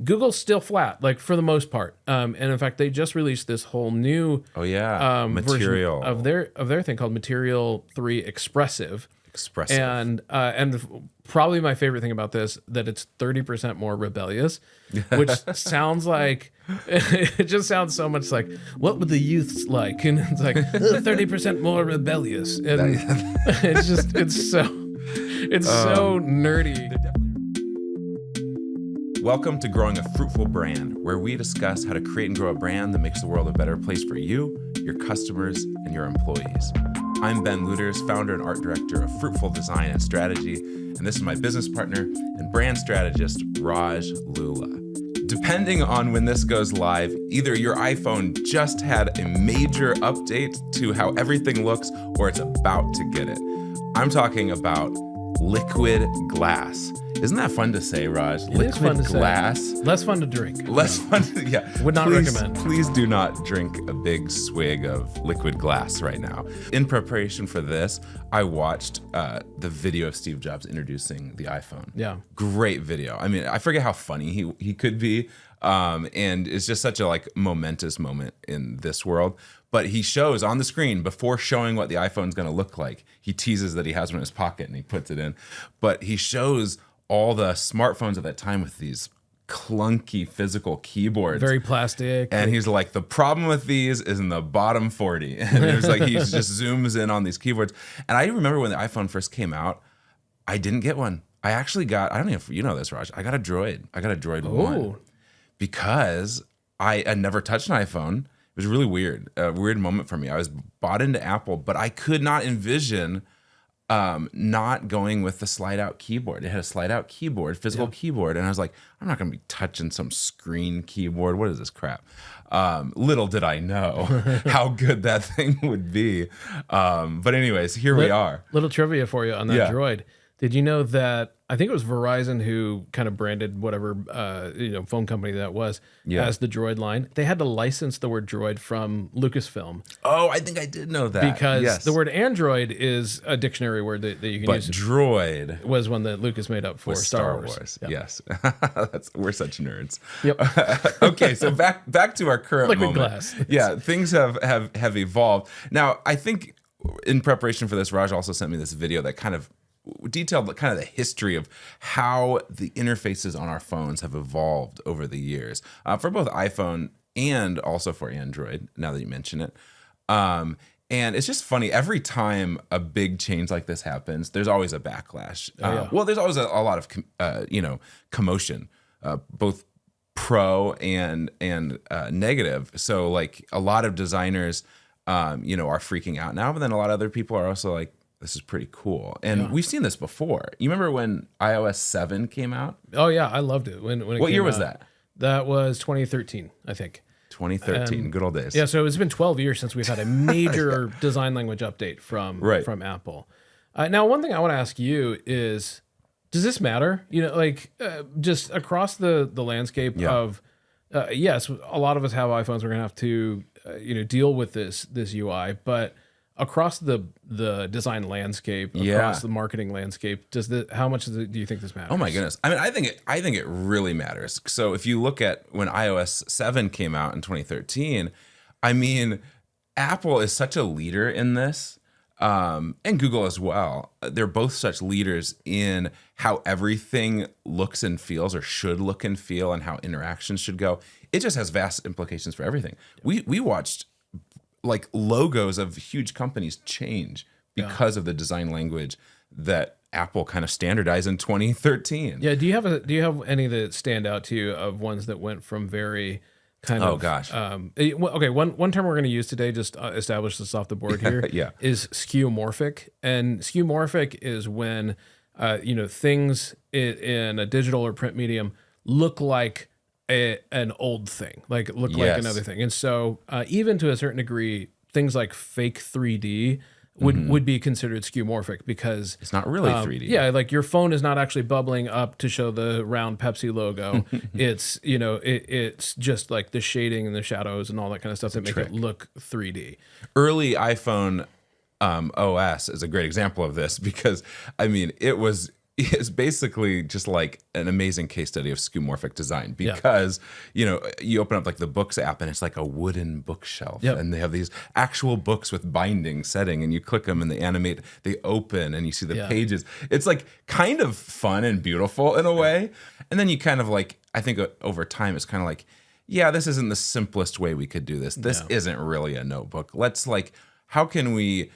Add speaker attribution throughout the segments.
Speaker 1: Google's still flat, like for the most part. And in fact, they just released this whole new
Speaker 2: Material
Speaker 1: version of their thing called Material 3 Expressive.
Speaker 2: Expressive.
Speaker 1: And probably my favorite thing about this, that it's 30% more rebellious, which sounds like, it just sounds so much like, what would the youths like? And it's like 30% more rebellious. And it's so nerdy.
Speaker 2: Welcome to Growing a Fruitful Brand, where we discuss how to create and grow a brand that makes the world a better place for you, your customers, and your employees. I'm Ben Luters, founder and art director of Fruitful Design and Strategy, and this is my business partner and brand strategist, Raj Lula. Depending on when this goes live, either your iPhone just had a major update to how everything looks, or it's about to get it. I'm talking about liquid glass. Isn't that fun to say, Raj? Liquid glass.
Speaker 1: Less fun to drink.
Speaker 2: Less fun to, yeah.
Speaker 1: Would not recommend.
Speaker 2: Please do not drink a big swig of liquid glass right now. In preparation for this, I watched the video of Steve Jobs introducing the iPhone.
Speaker 1: Yeah.
Speaker 2: Great video. I mean, I forget how funny he could be. And it's just such a momentous moment in this world. But he shows on the screen, before showing what the iPhone's going to look like, he teases that he has one in his pocket and he puts it in. But he shows all the smartphones at that time with these clunky physical keyboards.
Speaker 1: Very plastic.
Speaker 2: And he's like, the problem with these is in the bottom 40. And it's like he just zooms in on these keyboards. And I remember when the iPhone first came out, I didn't get one. I actually got, I don't know if you know this, Raj, I got a Droid. I got a Droid 1 because I had never touched an iPhone. It was really weird, a weird moment for me. I was bought into Apple, but I could not envision not going with the slide-out keyboard. It had a slide-out keyboard, physical keyboard, and I was like, I'm not going to be touching some screen keyboard. What is this crap? Little did I know how good that thing would be. But anyways, here we are.
Speaker 1: Little trivia for you on that Droid. Did you know that I think it was Verizon who kind of branded whatever phone company that was as the Droid line? They had to license the word Droid from Lucasfilm.
Speaker 2: Oh, I think I did know that.
Speaker 1: Because the word Android is a dictionary word that you can use.
Speaker 2: But Droid
Speaker 1: was one that Lucas made up for Star Wars.
Speaker 2: Yep. Yes. We're such nerds.
Speaker 1: Yep.
Speaker 2: Okay, so back to our current
Speaker 1: liquid
Speaker 2: moment.
Speaker 1: Glass.
Speaker 2: Yeah, things have evolved. Now, I think in preparation for this, Raj also sent me this video that kind of detailed kind of the history of how the interfaces on our phones have evolved over the years for both iPhone and also for Android, now that you mention it. And it's just funny, every time a big change like this happens, there's always a backlash. Well, there's always a lot of commotion, both pro and negative. So like a lot of designers are freaking out now, but then a lot of other people are also like, this is pretty cool. And we've seen this before. You remember when iOS 7 came out?
Speaker 1: Oh, yeah. I loved it.
Speaker 2: What year was that?
Speaker 1: That was 2013, I think.
Speaker 2: 2013. Good old days.
Speaker 1: Yeah, so it's been 12 years since we've had a major design language update from Apple. Now, one thing I want to ask you is, does this matter? Just across the landscape of, yes, a lot of us have iPhones. We're going to have to, deal with this UI, but across the design landscape, across the marketing landscape, how much do you think this matters?
Speaker 2: Oh my goodness! I mean, I think it really matters. So if you look at when iOS 7 came out in 2013, I mean, Apple is such a leader in this, and Google as well. They're both such leaders in how everything looks and feels, or should look and feel, and how interactions should go. It just has vast implications for everything. We watched logos of huge companies change because of the design language that Apple kind of standardized in 2013.
Speaker 1: Yeah. Do you have any that stand out to you of ones that went from very kind of?
Speaker 2: Oh gosh.
Speaker 1: Okay. One term we're going to use today, just establish this off the board here, is skeuomorphic. And skeuomorphic is when things in a digital or print medium look like an old thing, like another thing. And so even to a certain degree, things like fake 3D would be considered skeuomorphic because
Speaker 2: it's not really 3D.
Speaker 1: Yeah, like your phone is not actually bubbling up to show the round Pepsi logo. It's it's just like the shading and the shadows and all that kind of stuff that make it look 3D.
Speaker 2: Early iPhone OS is a great example of this because I mean it was is basically just like an amazing case study of skeuomorphic design because, you open up like the books app and it's like a wooden bookshelf and they have these actual books with binding setting and you click them and they animate, they open and you see the pages. It's like kind of fun and beautiful in a way. And then you kind of like, I think over time, it's kind of like, yeah, this isn't the simplest way we could do this. This isn't really a notebook. Let's like, how can we,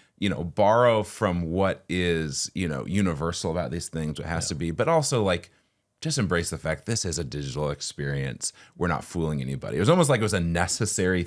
Speaker 2: borrow from what is, universal about these things, what has to be, but also like just embrace the fact this is a digital experience. We're not fooling anybody. It was almost like it was a necessary,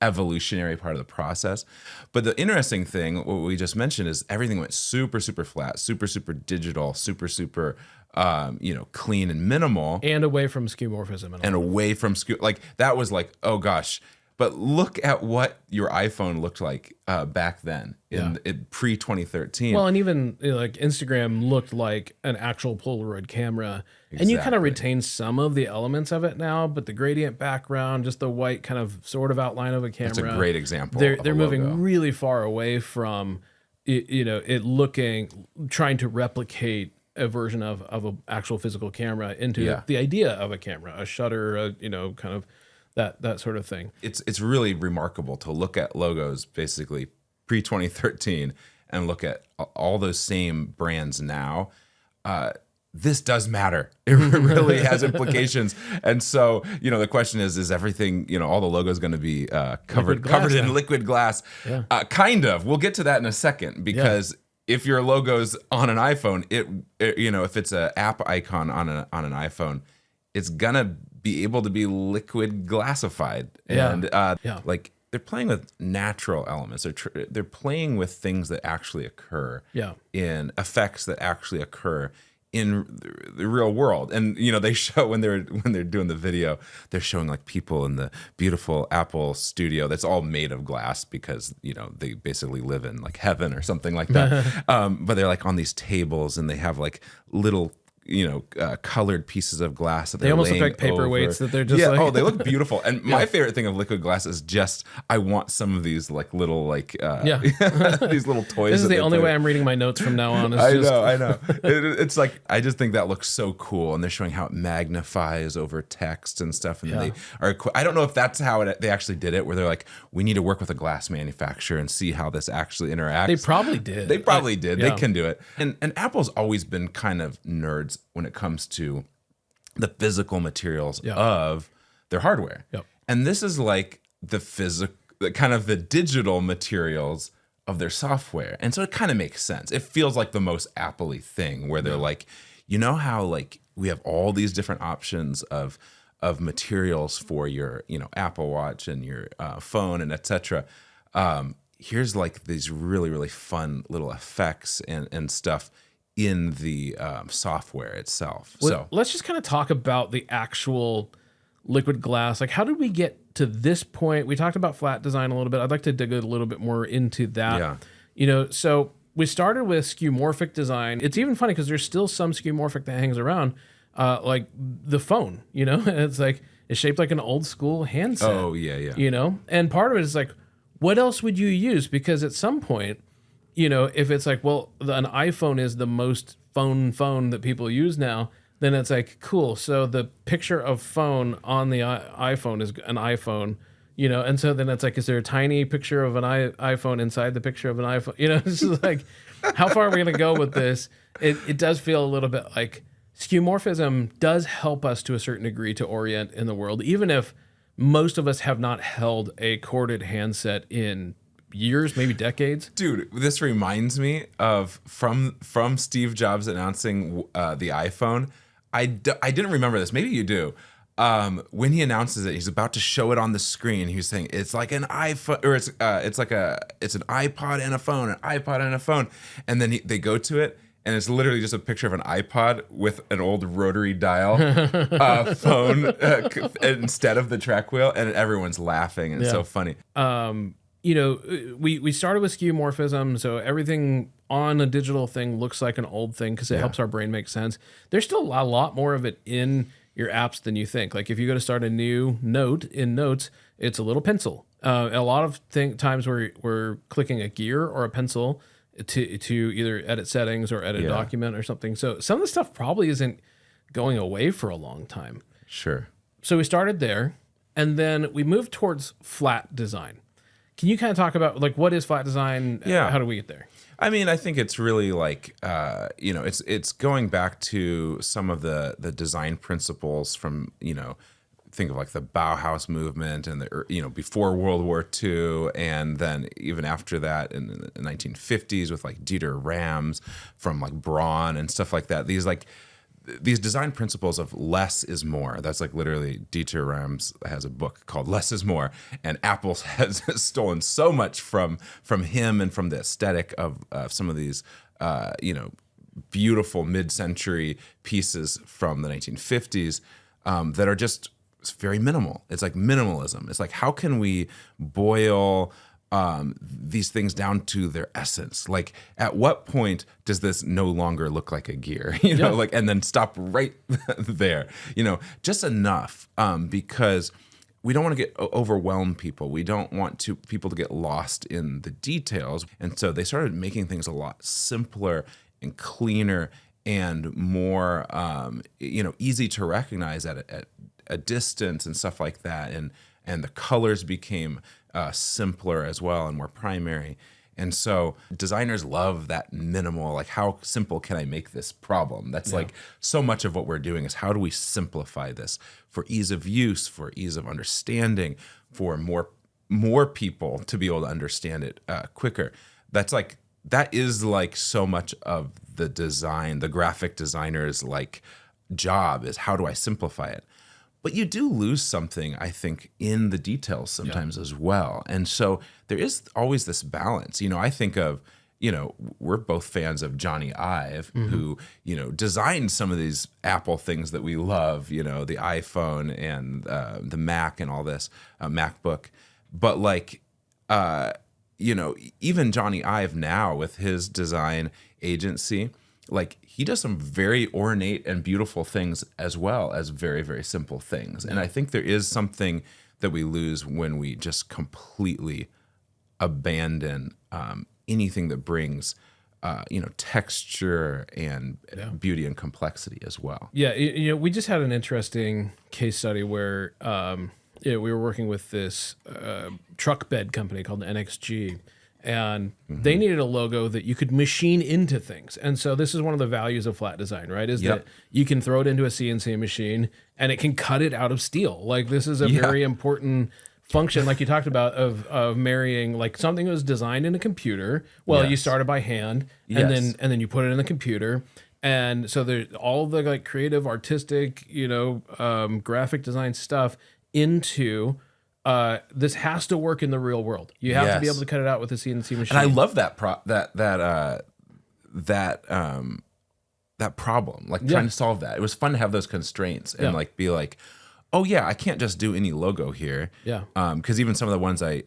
Speaker 2: evolutionary part of the process. But the interesting thing, what we just mentioned, is everything went super, super flat, super, super digital, super, super, clean and minimal.
Speaker 1: And away from skeuomorphism.
Speaker 2: And away from like that was like, oh gosh. But look at what your iPhone looked like back then in pre-2013.
Speaker 1: Well, and even like Instagram looked like an actual Polaroid camera. Exactly. And you kind of retain some of the elements of it now, but the gradient background, just the white kind of sort of outline of a camera.
Speaker 2: That's a great example.
Speaker 1: They're moving really far away from it looking, trying to replicate a version of an actual physical camera into the idea of a camera, a shutter, kind of that sort of thing.
Speaker 2: It's really remarkable to look at logos basically pre-2013 and look at all those same brands now. This does matter. It really has implications. And so, the question is everything, all the logos going to be covered in liquid glass? Yeah. Kind of. We'll get to that in a second because if your logo's on an iPhone, it if it's an app icon on an iPhone, it's gonna be able to be liquid glassified. And like they're playing with natural elements. They're playing with things that actually occur in effects that actually occur in the real world. And they show when they're doing the video, they're showing like people in the beautiful Apple studio that's all made of glass because they basically live in like heaven or something like that. But they're like on these tables and they have like little colored pieces of glass that
Speaker 1: they almost look like paperweights that they're just
Speaker 2: they look beautiful. And my favorite thing of liquid glass is just I want some of these like little these little toys.
Speaker 1: This is the only way I'm reading my notes from now on.
Speaker 2: I know. It's like I just think that looks so cool, and they're showing how it magnifies over text and stuff. And they are. I don't know if that's how they actually did it, where they're like, we need to work with a glass manufacturer and see how this actually interacts.
Speaker 1: They probably did.
Speaker 2: They can do it. And Apple's always been kind of nerds when it comes to the physical materials of their hardware. Yep. And this is like the kind of the digital materials of their software. And so it kind of makes sense. It feels like the most Apple-y thing where they're like, how like we have all these different options of materials for your, Apple Watch and your phone and etc. Here's like these really, really fun little effects and stuff in the software itself. So
Speaker 1: let's just kind of talk about the actual liquid glass. Like, how did we get to this point? We talked about flat design a little bit. I'd like to dig a little bit more into that. Yeah. So we started with skeuomorphic design. It's even funny because there's still some skeuomorphic that hangs around, like the phone. It's like it's shaped like an old school handset.
Speaker 2: Oh yeah.
Speaker 1: And part of it is like, what else would you use? Because at some point, if it's like, well, an iPhone is the most phone that people use now, then it's like, cool. So the picture of phone on the iPhone is an iPhone, and so then it's like, is there a tiny picture of an iPhone inside the picture of an iPhone? It's just like, how far are we going to go with this? It does feel a little bit like skeuomorphism does help us to a certain degree to orient in the world, even if most of us have not held a corded handset in years, maybe decades.
Speaker 2: Dude, this reminds me of from Steve Jobs announcing the iPhone. I didn't remember this. Maybe you do. When he announces it, he's about to show it on the screen. He was saying it's like an iPhone, or it's an iPod and a phone, an iPod and a phone. And then they go to it, and it's literally just a picture of an iPod with an old rotary dial phone instead of the track wheel, and everyone's laughing, and it's so funny.
Speaker 1: We started with skeuomorphism, so everything on a digital thing looks like an old thing because it helps our brain make sense. There's still a lot more of it in your apps than you think. Like if you go to start a new note in Notes, it's a little pencil. A lot of times we're clicking a gear or a pencil, to either edit settings or edit a document or something. So some of the stuff probably isn't going away for a long time.
Speaker 2: Sure.
Speaker 1: So we started there, and then we moved towards flat design. Can you kind of talk about like what is flat design?
Speaker 2: Yeah.
Speaker 1: How do we get there?
Speaker 2: I mean, I think it's really like, it's going back to some of the design principles from, think of like the Bauhaus movement and before World War II, and then even after that in the 1950s with like Dieter Rams from like Braun and stuff like that. These design principles of less is more. That's like literally Dieter Rams has a book called Less is More, and Apple has stolen so much from him and from the aesthetic of some of these beautiful mid-century pieces from the 1950s that are just very minimal. It's like minimalism. It's like, how can we boil these things down to their essence? Like, at what point does this no longer look like a gear? And then stop right there. Just enough, because we don't want to get overwhelm people. We don't want people to get lost in the details. And so they started making things a lot simpler and cleaner and more, easy to recognize at a distance and stuff like that. And the colors became simpler as well and more primary. And so designers love that minimal, like, how simple can I make this problem? That's like so much of what we're doing is how do we simplify this for ease of use, for ease of understanding, for more people to be able to understand it quicker. That is like so much of the design, the graphic designer's like job is how do I simplify it? But you do lose something, I think, in the details sometimes as well. And so there is always this balance. I think of, we're both fans of Johnny Ive, who, designed some of these Apple things that we love, the iPhone and the Mac and all this, MacBook. But even Johnny Ive now with his design agency, like, he does some very ornate and beautiful things as well as very, very simple things. And I think there is something that we lose when we just completely abandon anything that brings, texture and beauty and complexity as well.
Speaker 1: Yeah, we just had an interesting case study where we were working with this truck bed company called NXG. And they needed a logo that you could machine into things. And so this is one of the values of flat design, right? Is that you can throw it into a CNC machine and it can cut it out of steel. Like, this is a very important function, like you talked about, of marrying like something that was designed in a computer. Well, you started by hand and then you put it in the computer. And so there's all the like creative, artistic, graphic design stuff into this has to work in the real world. You have to be able to cut it out with a CNC machine.
Speaker 2: And I love that that problem, like trying to solve that. It was fun to have those constraints and like be like, oh yeah, I can't just do any logo here. Yeah. Because even some of the ones I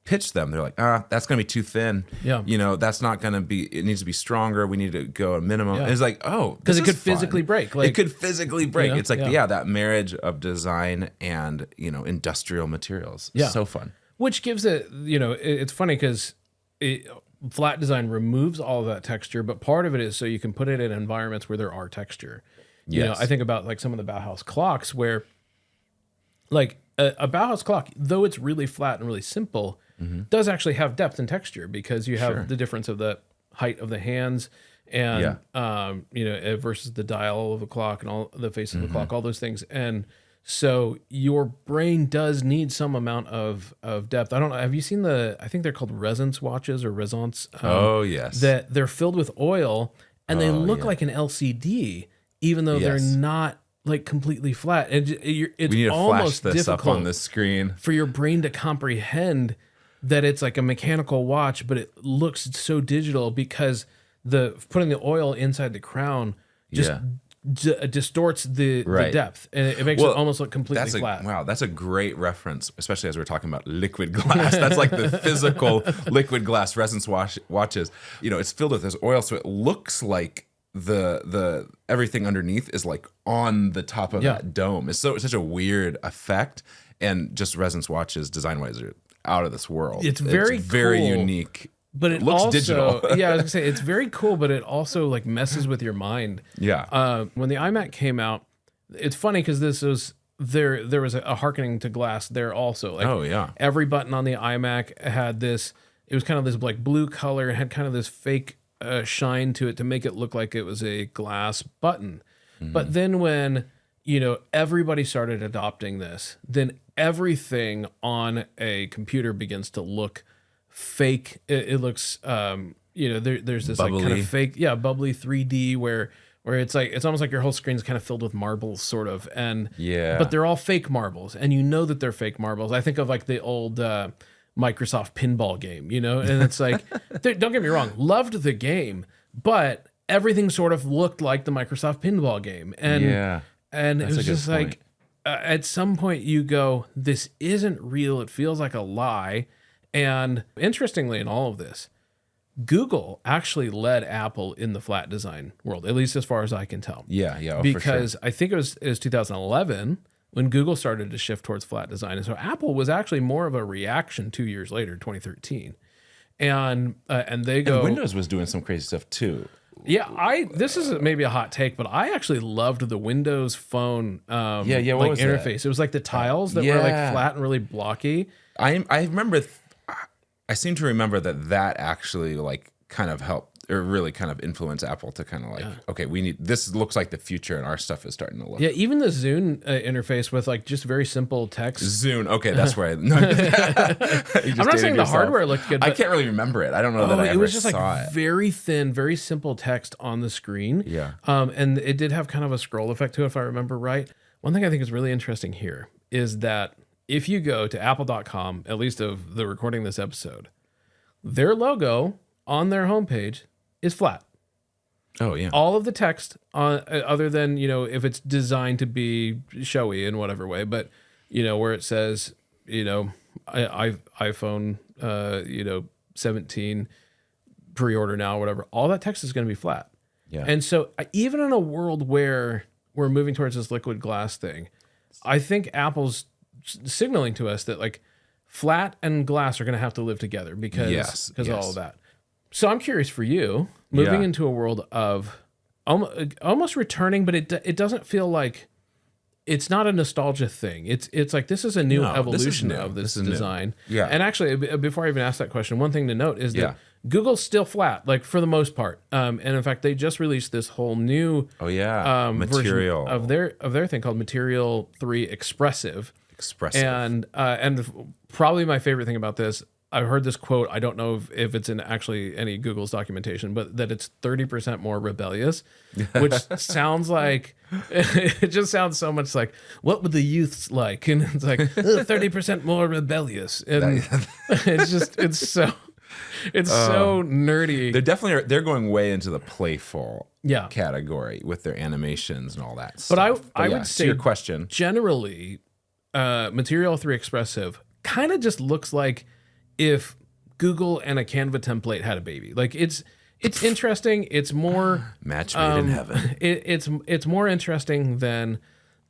Speaker 2: pitched them, they're like, that's gonna be too thin. Yeah. That's not gonna be. It needs to be stronger. We need to go a minimum. And it's like,
Speaker 1: because it could physically break.
Speaker 2: Like, it could physically break. It's like that marriage of design and industrial materials. Yeah. So fun.
Speaker 1: Which gives it, it's funny because flat design removes all of that texture, but part of it is so you can put it in environments where there are texture. I think about like some of the Bauhaus clocks where like a Bauhaus clock, though it's really flat and really simple, does actually have depth and texture because you have the difference of the height of the hands and versus the dial of a clock and all the face of the clock, all those things. And so your brain does need some amount of depth. I don't know. Have you seen I think they're called resonance watches or resonance. That they're filled with oil and they look like an LCD, even though they're not like completely flat. It's
Speaker 2: we need to
Speaker 1: almost
Speaker 2: flash this up on the screen
Speaker 1: for your brain to comprehend that it's like a mechanical watch, but it looks so digital because putting the oil inside the crown just distorts the depth, and it makes it almost look completely flat.
Speaker 2: Wow, that's a great reference, especially as we're talking about liquid glass. That's like the physical liquid glass resonance watches. It's filled with this oil, so it looks like the everything underneath is like on the top of that dome. It's such a weird effect, and just resonance watches design wise are out of this world.
Speaker 1: It's very
Speaker 2: unique.
Speaker 1: but it
Speaker 2: looks
Speaker 1: also,
Speaker 2: digital.
Speaker 1: yeah, I was gonna say it's very cool, but it also like messes with your mind.
Speaker 2: Yeah.
Speaker 1: When the iMac came out, it's funny because this was there was a hearkening to glass there also. Like,
Speaker 2: Oh, yeah.
Speaker 1: every button on the iMac had this. It was kind of this like blue color. It had kind of this fake shine to it to make it look like it was a glass button. But then when everybody started adopting this, then everything on a computer begins to look fake. It looks, there's this like kind
Speaker 2: Bubbly.
Speaker 1: of fake, bubbly 3D where it's like, it's almost like your whole screen's kind of filled with marbles sort of. And,
Speaker 2: Yeah.
Speaker 1: but they're all fake marbles and you know that they're fake marbles. I think of like the old, Microsoft pinball game, and it's like, don't get me wrong, loved the game, but everything sort of looked like the Microsoft pinball game. And,
Speaker 2: Yeah.
Speaker 1: and it
Speaker 2: That's a
Speaker 1: was
Speaker 2: good
Speaker 1: just
Speaker 2: point.
Speaker 1: like, at some point you go, this isn't real. It feels like a lie. And interestingly, in all of this, Google actually led Apple in the flat design world, at least as far as I can tell.
Speaker 2: Yeah. Yeah.
Speaker 1: Because I think it was 2011 when Google started to shift towards flat design. And so Apple was actually more of a reaction 2 years later, 2013. And they go,
Speaker 2: And Windows was doing some crazy stuff too.
Speaker 1: yeah, this is maybe a hot take, but I actually loved the Windows Phone
Speaker 2: what
Speaker 1: like
Speaker 2: was
Speaker 1: interface.
Speaker 2: that?
Speaker 1: It was like the tiles that were like flat and really blocky.
Speaker 2: I remember. I seem to remember that actually like kind of helped or really kind of influenced Apple to kind of like, okay, we need this. Looks like the future, and our stuff is starting to look.
Speaker 1: Yeah, even the Zune interface with like just very simple text.
Speaker 2: Zune. Okay, that's where
Speaker 1: I'm not saying the hardware looked good.
Speaker 2: I
Speaker 1: But
Speaker 2: can't really remember it. I don't know that I ever
Speaker 1: it was just
Speaker 2: saw
Speaker 1: like
Speaker 2: it.
Speaker 1: very thin, very simple text on the screen.
Speaker 2: Yeah.
Speaker 1: And it did have kind of a scroll effect to it, if I remember right. One thing I think is really interesting here is that if you go to apple.com, at least of the recording this episode, their logo on their homepage is flat.
Speaker 2: Oh yeah.
Speaker 1: All of the text, other than if it's designed to be showy in whatever way, but where it says iPhone 17 pre-order now, whatever, all that text is going to be flat.
Speaker 2: Yeah.
Speaker 1: And so even in a world where we're moving towards this liquid glass thing, I think Apple's signaling to us that like flat and glass are going to have to live together because of all of that. So I'm curious for you, moving into a world of almost returning, but it doesn't feel like it's not a nostalgia thing. It's like this is a new evolution of this design.
Speaker 2: New. Yeah.
Speaker 1: And actually, before I even ask that question, one thing to note is that Google's still flat, like for the most part. And in fact, they just released this whole new
Speaker 2: material
Speaker 1: version of their thing called Material 3 Expressive.
Speaker 2: Expressive.
Speaker 1: And probably my favorite thing about this, I heard this quote. I don't know if it's in actually any Google's documentation, but that it's 30% more rebellious, which sounds like it just sounds so much like what would the youths like, and it's like 30% more rebellious, and it's so nerdy.
Speaker 2: They're going way into the playful category with their animations and all that stuff.
Speaker 1: But I would say
Speaker 2: your question
Speaker 1: generally, Material 3 Expressive kind of just looks like if Google and a Canva template had a baby. Like it's interesting. It's more
Speaker 2: match made in heaven.
Speaker 1: It's more interesting than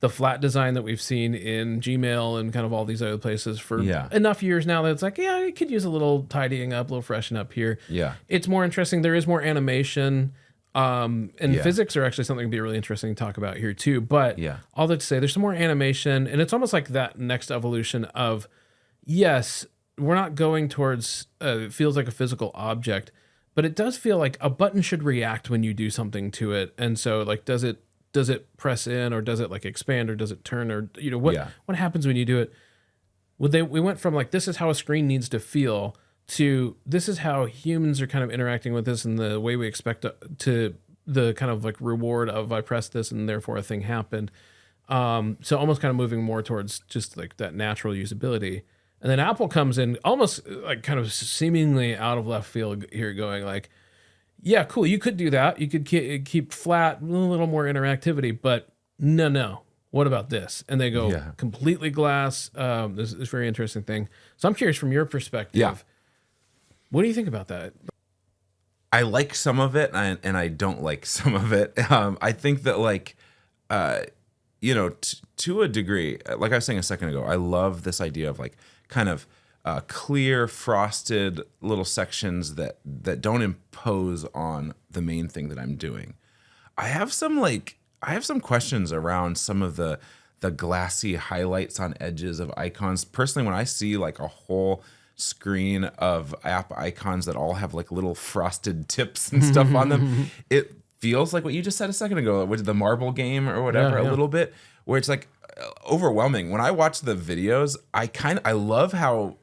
Speaker 1: the flat design that we've seen in Gmail and kind of all these other places for enough years now that it's like, it could use a little tidying up, a little freshen up here.
Speaker 2: Yeah.
Speaker 1: It's more interesting. There is more animation. And physics are actually something to be really interesting to talk about here too. But all that to say, there's some more animation, and it's almost like that next evolution of, yes, we're not going towards it feels like a physical object, but it does feel like a button should react when you do something to it. And so like, does it press in, or does it like expand, or does it turn, or what happens when you do it? We went from like, this is how a screen needs to feel, to this is how humans are kind of interacting with this, and the way we expect to the kind of like reward of I pressed this and therefore a thing happened. So almost kind of moving more towards just like that natural usability. And then Apple comes in almost like kind of seemingly out of left field here, going like, yeah, cool, you could do that. You could keep flat, a little more interactivity, but no. What about this? And they go completely glass. This is a very interesting thing. So I'm curious from your perspective.
Speaker 2: Yeah.
Speaker 1: What do you think about that?
Speaker 2: I like some of it, and I don't like some of it. I think that like, to a degree, like I was saying a second ago, I love this idea of like kind of clear, frosted little sections that don't impose on the main thing that I'm doing. I have some questions around some of the glassy highlights on edges of icons. Personally, when I see like a whole screen of app icons that all have like little frosted tips and stuff on them, it feels like what you just said a second ago with the marble game or whatever, a little bit, where it's like overwhelming. When I watch the videos, I love how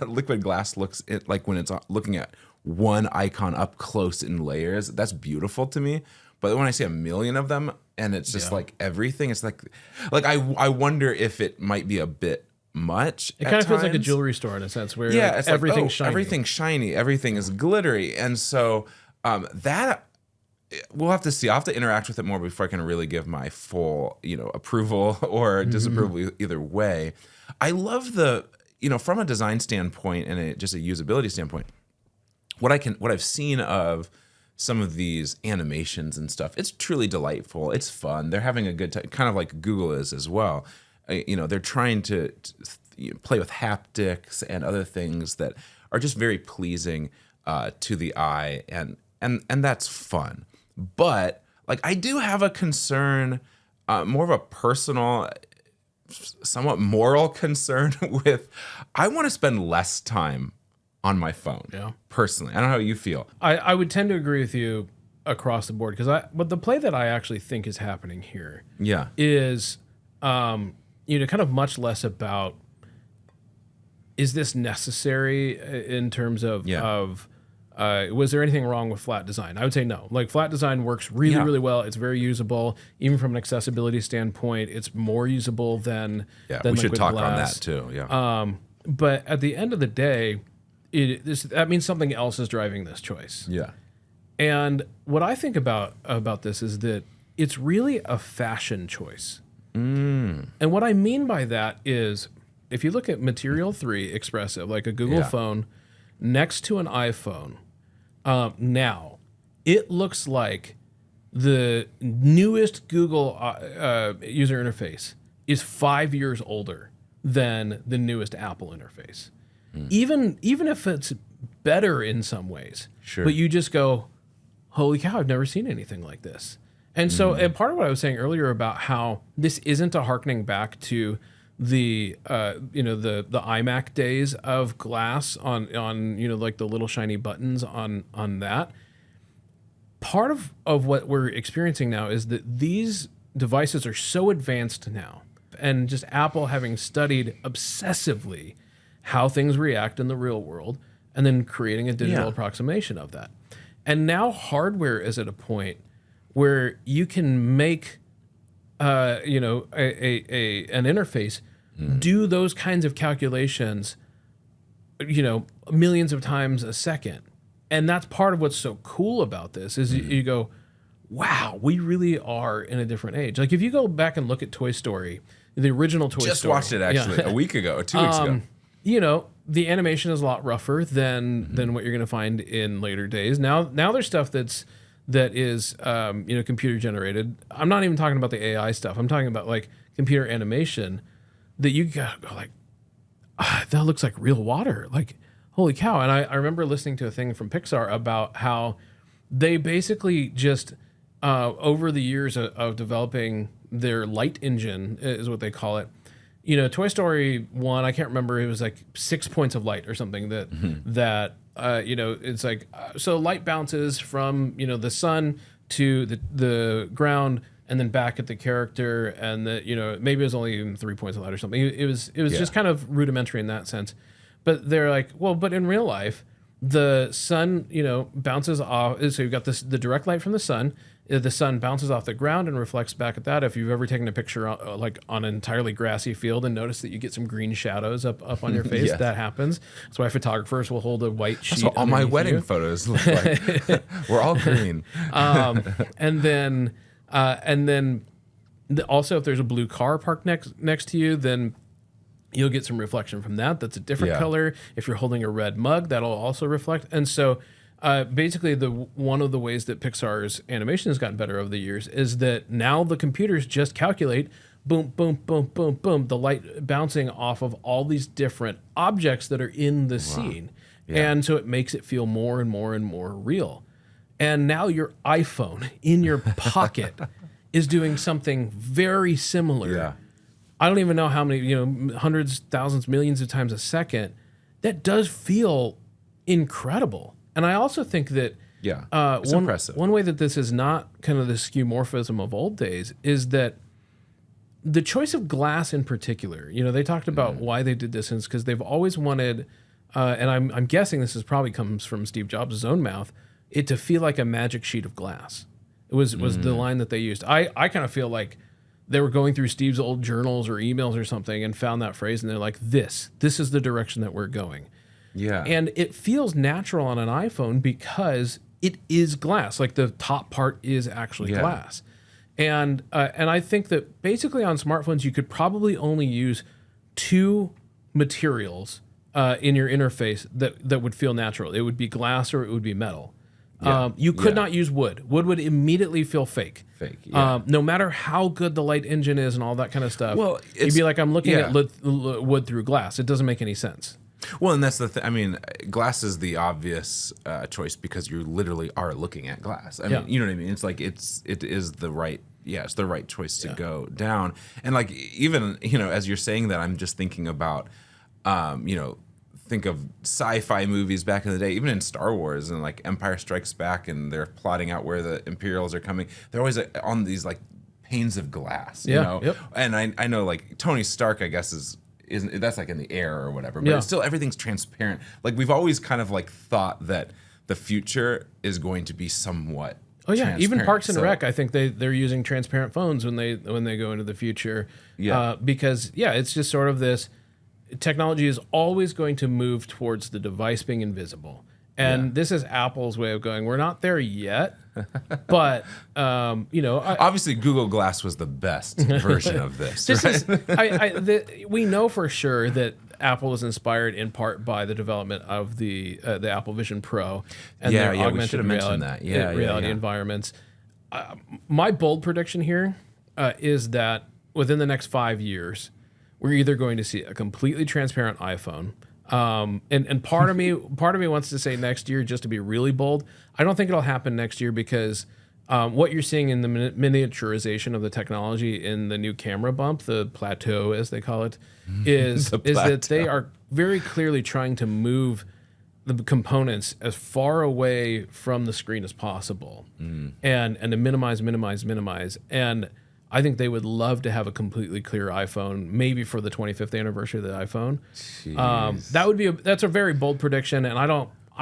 Speaker 2: liquid glass looks like when it's looking at one icon up close in layers. That's beautiful to me. But when I see a million of them and it's just like everything, it's like I wonder if it might be a bit much.
Speaker 1: It kind of feels like a jewelry store in a sense where
Speaker 2: it's
Speaker 1: everything's
Speaker 2: like,
Speaker 1: shiny.
Speaker 2: Everything's shiny, everything is glittery. And so that we'll have to see. I'll have to interact with it more before I can really give my full, approval or disapproval either way. I love from a design standpoint and just a usability standpoint, what I've seen of some of these animations and stuff, it's truly delightful. It's fun. They're having a good time, kind of like Google is as well. They're trying to play with haptics and other things that are just very pleasing to the eye, and that's fun. But like I do have a concern, more of a personal, somewhat moral concern with I want to spend less time on my phone. Yeah. Personally. I don't know how you feel.
Speaker 1: I would tend to agree with you across the board but the play that I actually think is happening here is kind of much less about is this necessary in terms of was there anything wrong with flat design? I would say no. Like flat design works really well. It's very usable. Even from an accessibility standpoint, it's more usable than
Speaker 2: we should talk
Speaker 1: glass.
Speaker 2: on that too. Yeah.
Speaker 1: But at the end of the day, that means something else is driving this choice.
Speaker 2: Yeah.
Speaker 1: And what I think about this is that it's really a fashion choice. And what I mean by that is if you look at Material 3 Expressive, like a Google phone next to an iPhone, now it looks like the newest Google user interface is 5 years older than the newest Apple interface. Even if it's better in some ways, but you just go, holy cow, I've never seen anything like this. And so, and part of what I was saying earlier about how this isn't a hearkening back to the the iMac days of glass on like the little shiny buttons on that. Part of what we're experiencing now is that these devices are so advanced now, and just Apple having studied obsessively how things react in the real world, and then creating a digital approximation of that. And now hardware is at a point where you can make, an interface do those kinds of calculations, millions of times a second. And that's part of what's so cool about this is you go, wow, we really are in a different age. Like if you go back and look at Toy Story, the original Toy Story.
Speaker 2: Just watched it actually a week ago, 2 weeks ago.
Speaker 1: The animation is a lot rougher than what you're going to find in later days. Now there's stuff that is computer generated. I'm not even talking about the AI stuff. I'm talking about like computer animation that you go like, that looks like real water. Like, holy cow. And I remember listening to a thing from Pixar about how they basically just over the years of developing their light engine is what they call it. Toy Story 1, I can't remember, it was like 6 points of light or something that it's like, so light bounces from, the sun to the ground and then back at the character, and maybe it was only even 3 points of light or something. It was just kind of rudimentary in that sense. But they're like, well, but in real life, the sun, bounces off. So you've got the direct light from the sun bounces off the ground and reflects back at that. If you've ever taken a picture on an entirely grassy field and noticed that you get some green shadows up on your face, that happens. That's why photographers will hold a white sheet.
Speaker 2: That's what all my wedding photos look like. We're all green.
Speaker 1: And then also if there's a blue car parked next to you, then you'll get some reflection from that. That's a different color. If you're holding a red mug, that'll also reflect. And so basically, one of the ways that Pixar's animation has gotten better over the years is that now the computers just calculate boom, boom, boom, boom, boom, the light bouncing off of all these different objects that are in the scene.
Speaker 2: Yeah.
Speaker 1: And so it makes it feel more and more and more real. And now your iPhone in your pocket is doing something very similar.
Speaker 2: Yeah.
Speaker 1: I don't even know how many, hundreds, thousands, millions of times a second. That does feel incredible. And I also think that
Speaker 2: it's impressive.
Speaker 1: One way that this is not kind of the skeuomorphism of old days is that the choice of glass in particular, they talked about why they did this, and it's because they've always wanted, and I'm guessing this is probably comes from Steve Jobs' own mouth, it to feel like a magic sheet of glass. It was the line that they used. I kind of feel like they were going through Steve's old journals or emails or something and found that phrase, and they're like, this is the direction that we're going.
Speaker 2: Yeah.
Speaker 1: And it feels natural on an iPhone because it is glass. Like the top part is actually glass. And I think that basically on smartphones, you could probably only use two materials in your interface that would feel natural. It would be glass or it would be metal. You could not use wood. Wood would immediately feel fake. No matter how good the light engine is and all that kind of stuff.
Speaker 2: Well,
Speaker 1: you'd be like, I'm looking at wood through glass. It doesn't make any sense.
Speaker 2: Well, and that's the thing. I mean, glass is the obvious choice because you literally are looking at glass. I mean, you know what I mean? It's like it is the right. Yeah, it's the right choice to go down. And like even as you're saying that, I'm just thinking about think of sci-fi movies back in the day, even in Star Wars and like Empire Strikes Back, and they're plotting out where the Imperials are coming. They're always on these like panes of glass, you know.
Speaker 1: Yep.
Speaker 2: And I know like Tony Stark, I guess isn't that's like in the air or whatever, but it's still everything's transparent. Like we've always kind of like thought that the future is going to be somewhat.
Speaker 1: Oh yeah, even Parks and Rec, I think they're using transparent phones when they go into the future. Because it's just sort of this. Technology is always going to move towards the device being invisible. And this is Apple's way of going, we're not there yet, but,
Speaker 2: obviously Google Glass was the best version of this.
Speaker 1: We know for sure that Apple was inspired in part by the development of the Apple Vision Pro and their augmented reality environments. My bold prediction here is that within the next 5 years, we're either going to see a completely transparent iPhone, and part of me wants to say next year just to be really bold. I don't think it'll happen next year because what you're seeing in the miniaturization of the technology in the new camera bump, the plateau as they call it, is that they are very clearly trying to move the components as far away from the screen as possible, and to minimize. And I think they would love to have a completely clear iPhone, maybe for the 25th anniversary of the iPhone. That's a very bold prediction, and I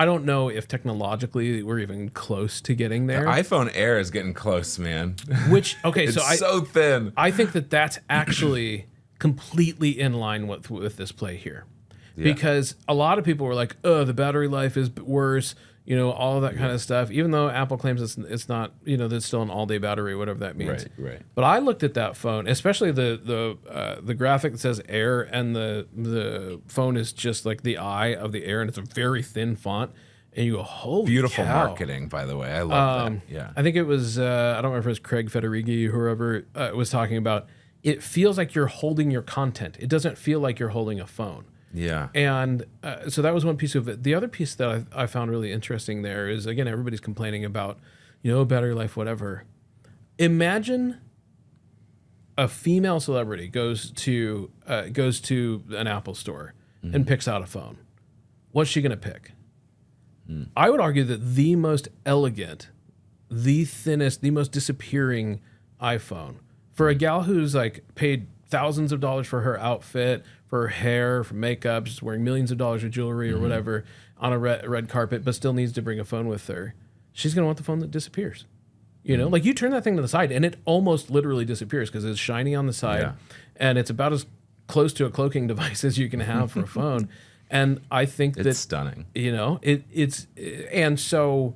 Speaker 1: don't know if technologically we're even close to getting there.
Speaker 2: The iPhone Air is getting close, man.
Speaker 1: It's
Speaker 2: so thin.
Speaker 1: I think that's actually completely in line with this play here, because a lot of people were like, "Oh, the battery life is worse." All of that kind of stuff, even though Apple claims it's not, there's still an all-day battery, whatever that means.
Speaker 2: Right.
Speaker 1: But I looked at that phone, especially the graphic that says Air, and the phone is just like the eye of the Air, and it's a very thin font. And you go, holy
Speaker 2: beautiful
Speaker 1: cow.
Speaker 2: Marketing, by the way. I love that. Yeah.
Speaker 1: I think it was, I don't remember if it was Craig Federighi, whoever was talking about, it feels like you're holding your content. It doesn't feel like you're holding a phone.
Speaker 2: Yeah.
Speaker 1: And so that was one piece of it. The other piece that I found really interesting there is, again, everybody's complaining about, battery life, whatever. Imagine a female celebrity goes to an Apple store and picks out a phone. What's she going to pick? I would argue that the most elegant, the thinnest, the most disappearing iPhone for a gal who's like paid thousands of dollars for her outfit, for her hair, for makeup, just wearing millions of dollars of jewelry or whatever on a red carpet, but still needs to bring a phone with her. She's going to want the phone that disappears. Like you turn that thing to the side and it almost literally disappears because it's shiny on the side and it's about as close to a cloaking device as you can have for a phone. And I think
Speaker 2: it's stunning.
Speaker 1: And so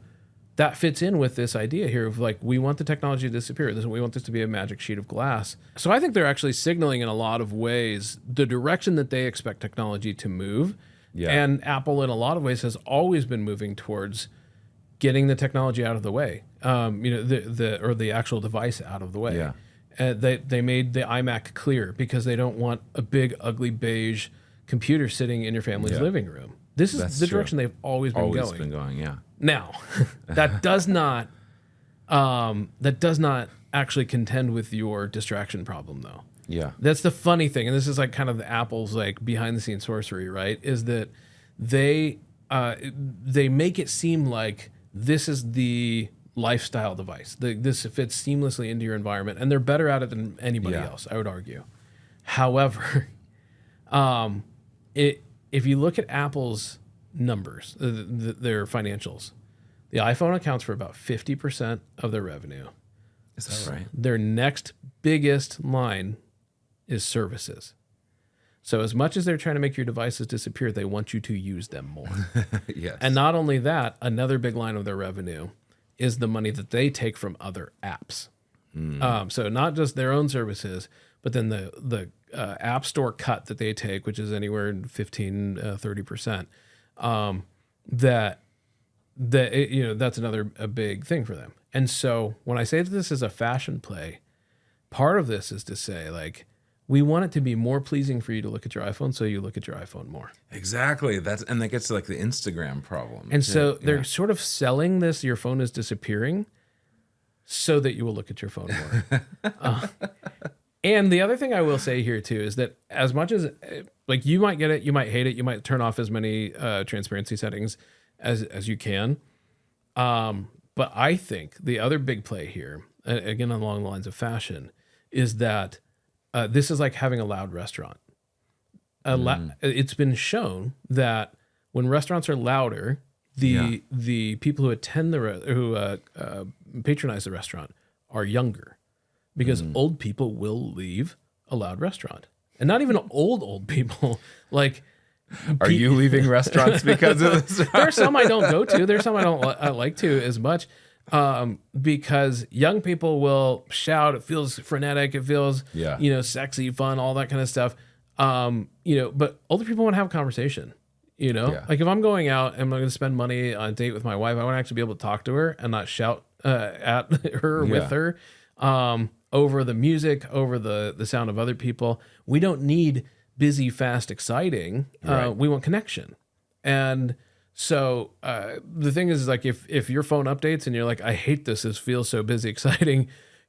Speaker 1: that fits in with this idea here of like, we want the technology to disappear. We want this to be a magic sheet of glass. So I think they're actually signaling in a lot of ways the direction that they expect technology to move. Yeah. And Apple, in a lot of ways, has always been moving towards getting the technology out of the way, the actual device out of the way.
Speaker 2: Yeah.
Speaker 1: They made the iMac clear because they don't want a big, ugly, beige computer sitting in your family's living room. This is the direction they've always been going.
Speaker 2: Yeah.
Speaker 1: Now, that does not actually contend with your distraction problem, though.
Speaker 2: Yeah.
Speaker 1: That's the funny thing, and this is like kind of the Apple's like behind the scenes sorcery, right? Is that they make it seem like this is the lifestyle device. This fits seamlessly into your environment, and they're better at it than anybody else, I would argue. However, if you look at Apple's numbers, their financials, the iPhone accounts for about 50% of their revenue.
Speaker 2: Is that right?
Speaker 1: Their next biggest line is services. So as much as they're trying to make your devices disappear, they want you to use them more.
Speaker 2: Yes.
Speaker 1: And not only that, another big line of their revenue is the money that they take from other apps. So not just their own services, but then the App Store cut that they take, which is anywhere in 15-30%. That's a big thing for them. And so when I say that this is a fashion play, part of this is to say, like, we want it to be more pleasing for you to look at your iPhone, so you look at your iPhone more.
Speaker 2: Exactly. And that gets to like the Instagram problem.
Speaker 1: And so they're sort of selling this, your phone is disappearing, so that you will look at your phone more. And the other thing I will say here too is that as much as like you might get it, you might hate it, you might turn off as many transparency settings as you can. But I think the other big play here, again along the lines of fashion, is that this is like having a loud restaurant. It's been shown that when restaurants are louder, the people who attend who patronize the restaurant are younger, because old people will leave a loud restaurant, and not even old people. Like,
Speaker 2: are you leaving restaurants because of this?
Speaker 1: There's some I don't go to. There's some I don't like to as much. Because young people will shout, it feels frenetic, it feels, sexy, fun, all that kind of stuff. But older people want to have a conversation, like if I'm going out and I'm going to spend money on a date with my wife, I want to actually be able to talk to her and not shout, at her with her, over the music, over the sound of other people. We don't need busy, fast, exciting. We want connection. And so the thing is, like, if your phone updates and you're like, I hate this feels so busy, exciting,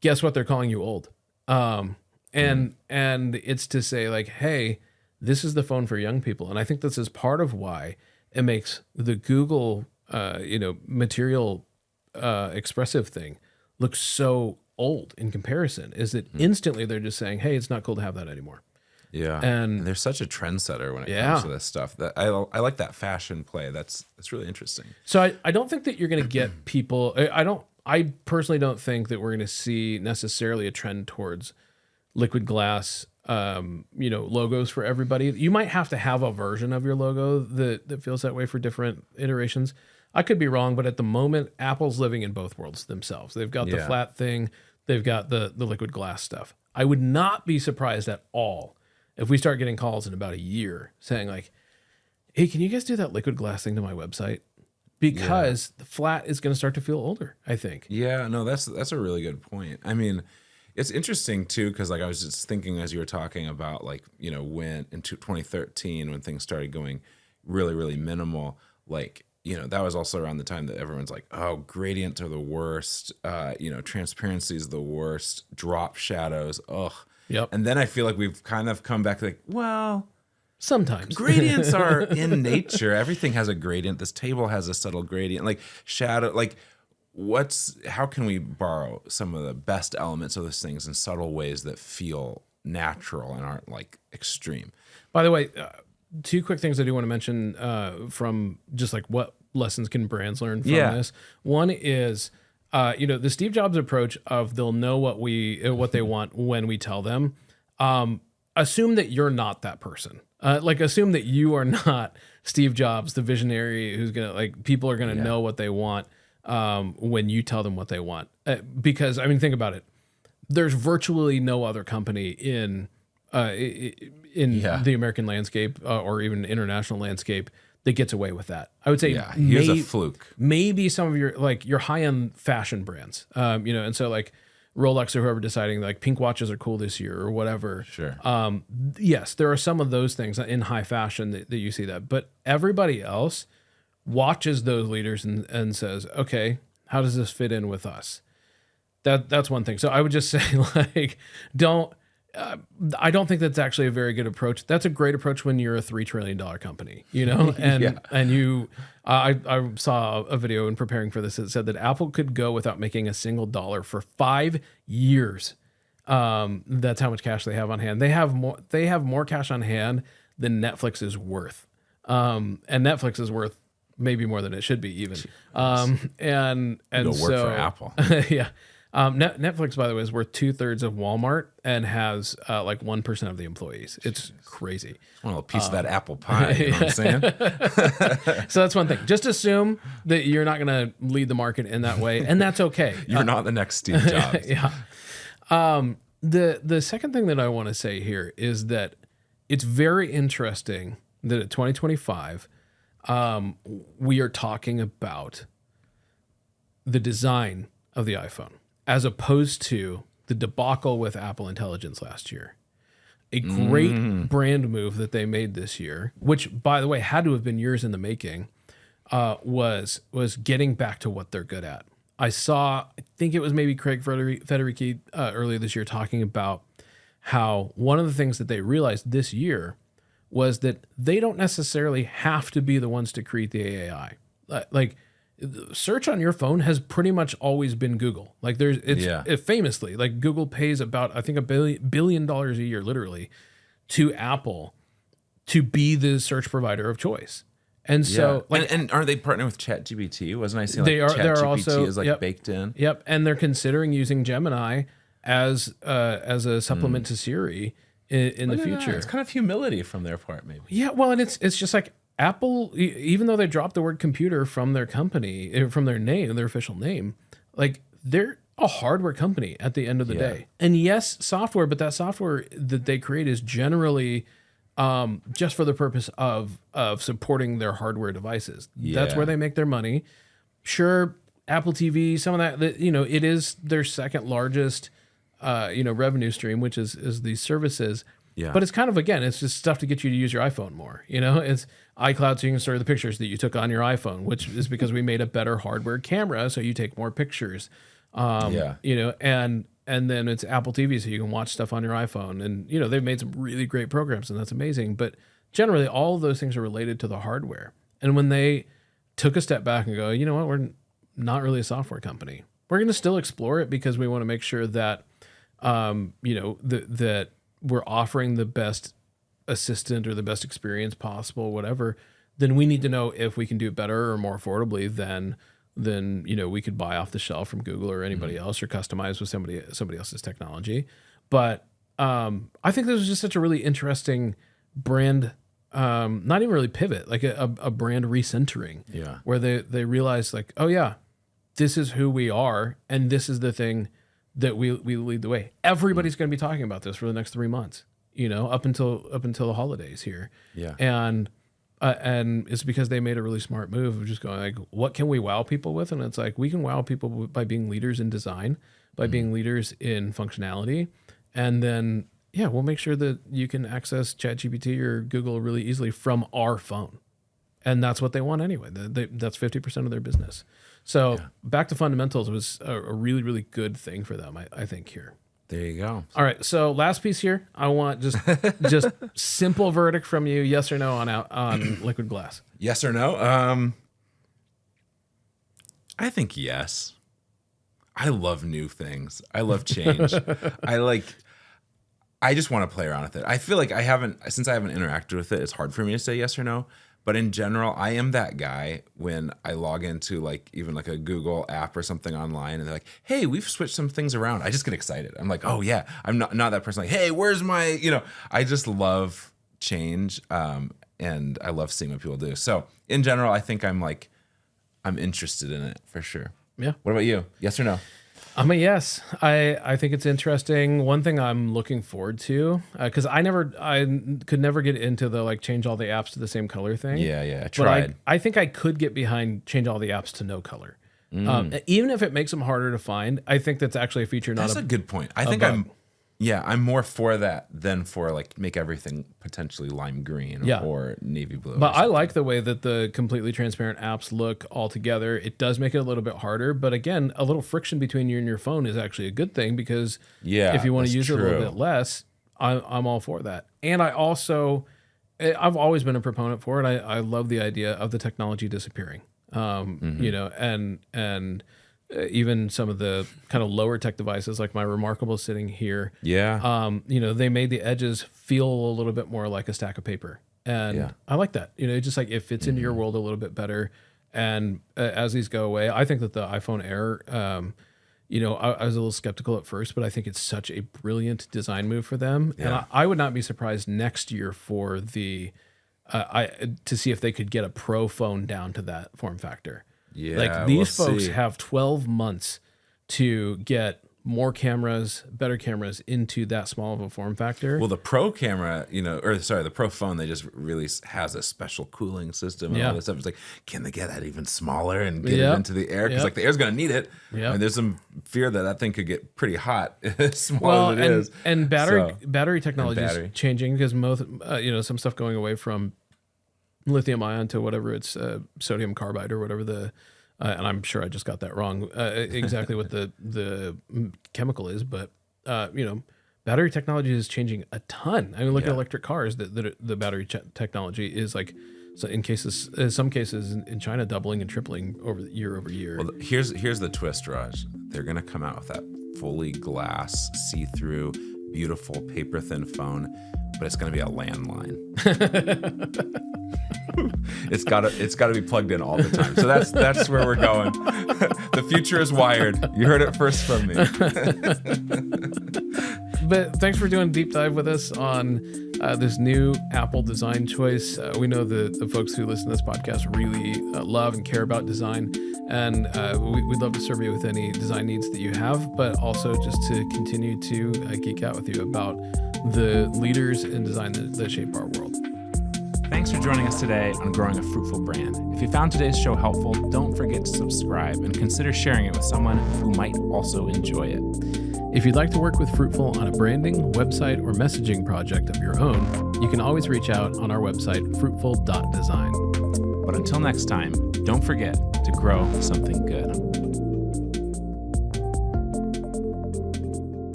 Speaker 1: guess what? They're calling you old. And it's to say, like, hey, this is the phone for young people. And I think this is part of why it makes the Google, material expressive thing look so old in comparison, is that instantly they're just saying, hey, it's not cool to have that anymore.
Speaker 2: Yeah, and they're such a trendsetter when it comes to this stuff. That I like that fashion play. That's really interesting.
Speaker 1: So I don't think that you're going to get people. I personally don't think that we're going to see necessarily a trend towards liquid glass, logos for everybody. You might have to have a version of your logo that feels that way for different iterations. I could be wrong, but at the moment, Apple's living in both worlds themselves. They've got the flat thing, they've got the liquid glass stuff. I would not be surprised at all if we start getting calls in about a year saying, like, hey, can you guys do that liquid glass thing to my website? Because the flat is going to start to feel older, I think.
Speaker 2: Yeah, no, that's a really good point. I mean, it's interesting too, because like I was just thinking as you were talking about, like, when in 2013 when things started going really, really minimal, like, that was also around the time that everyone's like, oh, gradients are the worst, transparency is the worst, drop shadows, ugh.
Speaker 1: Yep.
Speaker 2: And then I feel like we've kind of come back like, well,
Speaker 1: sometimes
Speaker 2: gradients are in nature. Everything has a gradient. This table has a subtle gradient, like shadow, like how can we borrow some of the best elements of those things in subtle ways that feel natural and aren't like extreme?
Speaker 1: By the way, two quick things I do want to mention from just like what lessons can brands learn from this. One is, the Steve Jobs approach of they'll know what they want when we tell them. Assume that you're not that person. Assume that you are not Steve Jobs, the visionary who's people are gonna know what they want when you tell them what they want. Because I mean, think about it. There's virtually no other company in the American landscape or even international landscape that gets away with that. I would say
Speaker 2: here's a fluke.
Speaker 1: Maybe some of your high-end fashion brands, and so like Rolex or whoever deciding like pink watches are cool this year or whatever.
Speaker 2: Sure.
Speaker 1: Yes, there are some of those things in high fashion that you see that, but everybody else watches those leaders and says, okay, how does this fit in with us? That's one thing. So I would just say like, I don't think that's actually a very good approach. That's a great approach when you're a $3 trillion company, you know, and I saw a video in preparing for this that said that Apple could go without making a single dollar for 5 years. That's how much cash they have on hand. They have more cash on hand than Netflix is worth. And Netflix is worth maybe more than it should be even. And
Speaker 2: Go
Speaker 1: so
Speaker 2: work for Apple.
Speaker 1: yeah. Netflix, by the way, is worth 2/3 of Walmart and has like 1% of the employees. It's crazy.
Speaker 2: Well, a piece of that apple pie, you know what I'm saying?
Speaker 1: So that's one thing. Just assume that you're not going to lead the market in that way, and that's okay.
Speaker 2: You're not the next Steve Jobs.
Speaker 1: Yeah. The second thing that I want to say here is that it's very interesting that at 2025, we are talking about the design of the iPhone, as opposed to the debacle with Apple Intelligence last year. A great brand move that they made this year, which, by the way, had to have been years in the making, was getting back to what they're good at. I think it was maybe Craig Federighi earlier this year talking about how one of the things that they realized this year was that they don't necessarily have to be the ones to create the AI. Like, search on your phone has pretty much always been Google. Like it famously, like Google pays about, I think, $1 billion a year, literally, to Apple to be the search provider of choice. And so,
Speaker 2: and aren't they partnering with ChatGPT? Wasn't I seeing like
Speaker 1: they're
Speaker 2: ChatGPT
Speaker 1: also,
Speaker 2: is like baked in?
Speaker 1: Yep, and they're considering using Gemini as a supplement to Siri in the future.
Speaker 2: It's kind of humility from their part, maybe.
Speaker 1: Yeah, well, and it's just like Apple, even though they dropped the word computer from their company, from their name, their official name, like they're a hardware company at the end of the day. And yes, software, but that software that they create is generally just for the purpose of supporting their hardware devices. That's where they make their money. Sure, Apple TV, some of that, it is their second largest, revenue stream, which is these services. Yeah. But it's kind of, again, it's just stuff to get you to use your iPhone more. It's iCloud so you can store the pictures that you took on your iPhone, which is because we made a better hardware camera so you take more pictures. And then it's Apple TV so you can watch stuff on your iPhone. And, they've made some really great programs and that's amazing. But generally, all of those things are related to the hardware. And when they took a step back and go, you know what, we're not really a software company. We're going to still explore it because we want to make sure that, that we're offering the best assistant or the best experience possible, whatever, then we need to know if we can do it better or more affordably than we could buy off the shelf from Google or anybody else or customize with somebody else's technology. But I think this was just such a really interesting brand, not even really pivot, like a brand recentering, where they realized like, oh yeah, this is who we are, and this is the thing that we lead the way. Everybody's going to be talking about this for the next 3 months, up until the holidays here. Yeah. And it's because they made a really smart move of just going like, what can we wow people with? And it's like, we can wow people by being leaders in design, by being leaders in functionality. And then, we'll make sure that you can access ChatGPT or Google really easily from our phone. And that's what they want anyway. That's 50% of their business. So back to fundamentals was a really, really good thing for them, I think, here.
Speaker 2: There you go.
Speaker 1: All right. So last piece here, I want just simple verdict from you, yes or no on liquid glass.
Speaker 2: Yes or no? I think yes. I love new things. I love change. I just want to play around with it. I feel like since I haven't interacted with it, it's hard for me to say yes or no. But in general, I am that guy when I log into like even like a Google app or something online and they're like, hey, we've switched some things around. I just get excited. I'm like, oh yeah, I'm not that person like, hey, where's my, I just love change. And I love seeing what people do. So in general, I think I'm interested in it for sure.
Speaker 1: Yeah.
Speaker 2: What about you? Yes or no?
Speaker 1: I'm a yes. I think it's interesting. One thing I'm looking forward to, because I could never get into the change all the apps to the same color thing.
Speaker 2: Yeah, I tried.
Speaker 1: But I think I could get behind change all the apps to no color. Even if it makes them harder to find, I think that's actually a feature.
Speaker 2: That's a good point. I think I'm more for that than for like make everything potentially lime green or navy blue.
Speaker 1: But I like the way that the completely transparent apps look all together. It does make it a little bit harder, but again, a little friction between you and your phone is actually a good thing, because if you want to use it a little bit less, I'm all for that. And I've always been a proponent for it. I love the idea of the technology disappearing. You know, and even some of the kind of lower tech devices like my Remarkable sitting here. You know, they made the edges feel a little bit more like a stack of paper. And I like that. You know, it's just like it fits into your world a little bit better. And as these go away, I think that the iPhone Air, you know, I was a little skeptical at first, but I think it's such a brilliant design move for them. And I would not be surprised next year for to see if they could get a Pro phone down to that form factor. Like these folks have 12 months to get more cameras, better cameras into that small of a form factor.
Speaker 2: Well, the Pro camera, you know, the Pro phone, they just really has a special cooling system and all this stuff. It's like, can they get that even smaller and get it into the air? Because like the air's going to need it. And there's some fear that thing could get pretty hot as small as it is.
Speaker 1: And battery technology is changing, because most, you know, some stuff going away from lithium ion to whatever it's sodium carbide or whatever and I'm sure I just got that wrong exactly what the chemical is, but you know, battery technology is changing a ton. I mean, look at electric cars. The battery technology is like, so in some cases in China, doubling and tripling year over year.
Speaker 2: Well, here's the twist, Raj. They're gonna come out with that fully glass, see-through, beautiful paper thin phone, but it's going to be a landline. It's got to be plugged in all the time. So that's where we're going. The future is wired. You heard it first from me.
Speaker 1: But thanks for doing a deep dive with us on this new Apple design choice. We know the folks who listen to this podcast really love and care about design, and we'd love to serve you with any design needs that you have, but also just to continue to geek out with you about the leaders in design that shape our world.
Speaker 3: Thanks for joining us today on Growing a Fruitful Brand. If you found today's show helpful, don't forget to subscribe and consider sharing it with someone who might also enjoy it.
Speaker 1: If you'd like to work with Fruitful on a branding, website, or messaging project of your own, you can always reach out on our website, fruitful.design.
Speaker 3: But until next time, don't forget to grow something good.